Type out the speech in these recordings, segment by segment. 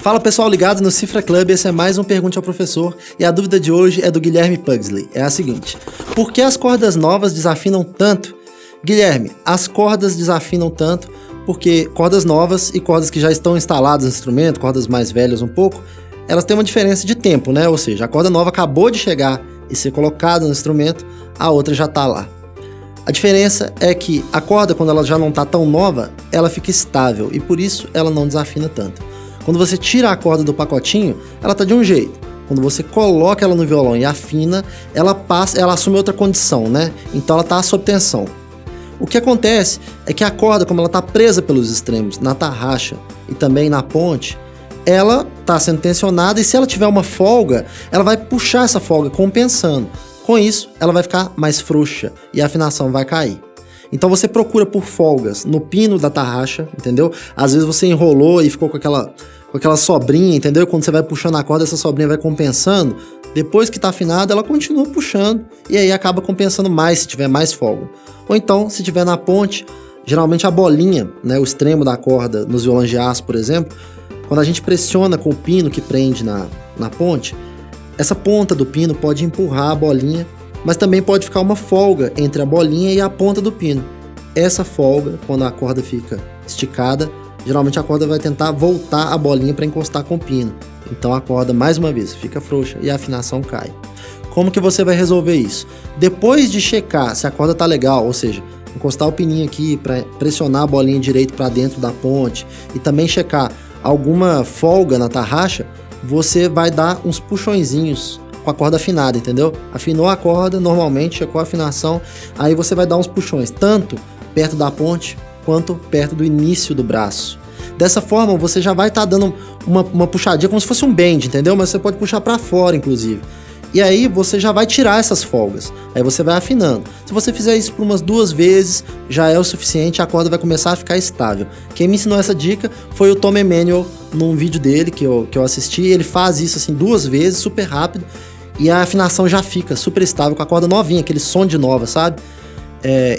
Fala pessoal ligado no Cifra Club, esse é mais um Pergunte ao Professor e a dúvida de hoje é do Guilherme Pugsley. É a seguinte: por que as cordas novas desafinam tanto? Guilherme, as cordas desafinam tanto porque cordas novas e cordas que já estão instaladas no instrumento, cordas mais velhas um pouco, elas têm uma diferença de tempo, né? Ou seja, a corda nova acabou de chegar e ser colocada no instrumento, a outra já está lá. A diferença é que a corda, quando ela já não está tão nova, ela fica estável e por isso ela não desafina tanto. Quando você tira a corda do pacotinho, ela está de um jeito. Quando você coloca ela no violão e afina, ela assume outra condição, né? Então ela está sob tensão. O que acontece é que a corda, como ela está presa pelos extremos, na tarraxa e também na ponte, ela está sendo tensionada e se ela tiver uma folga, ela vai puxar essa folga compensando. Com isso, ela vai ficar mais frouxa e a afinação vai cair. Então você procura por folgas no pino da tarraxa, entendeu? Às vezes você enrolou e ficou com aquela sobrinha, entendeu? Quando você vai puxando a corda, essa sobrinha vai compensando. Depois que está afinada, ela continua puxando e aí acaba compensando mais se tiver mais folga. Ou então, se tiver na ponte, geralmente a bolinha, né, o extremo da corda nos violões de aço, por exemplo, quando a gente pressiona com o pino que prende na ponte, essa ponta do pino pode empurrar a bolinha, mas também pode ficar uma folga entre a bolinha e a ponta do pino. Essa folga, quando a corda fica esticada, geralmente a corda vai tentar voltar a bolinha para encostar com o pino. Então a corda, mais uma vez, fica frouxa e a afinação cai. Como que você vai resolver isso? Depois de checar se a corda tá legal, ou seja, encostar o pininho aqui para pressionar a bolinha direito para dentro da ponte e também checar alguma folga na tarraxa, você vai dar uns puxõezinhos com a corda afinada, entendeu? Afinou a corda, normalmente checou a afinação, aí você vai dar uns puxões, tanto perto da ponte quanto perto do início do braço. Dessa forma, você já vai estar dando uma puxadinha como se fosse um bend, entendeu? Mas você pode puxar para fora, inclusive. E aí você já vai tirar essas folgas. Aí você vai afinando. Se você fizer isso por umas 2 vezes, já é o suficiente, a corda vai começar a ficar estável. Quem me ensinou essa dica foi o Tom Emanuel, num vídeo dele que eu assisti. Ele faz isso assim 2 vezes, super rápido, e a afinação já fica super estável com a corda novinha, aquele som de nova, sabe?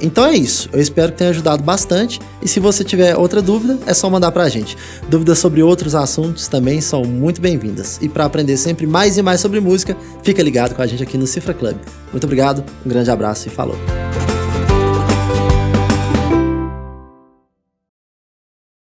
Então é isso, eu espero que tenha ajudado bastante e se você tiver outra dúvida é só mandar pra gente. Dúvidas sobre outros assuntos também são muito bem-vindas e para aprender sempre mais e mais sobre música, fica ligado com a gente aqui no Cifra Club. Muito obrigado, um grande abraço e falou!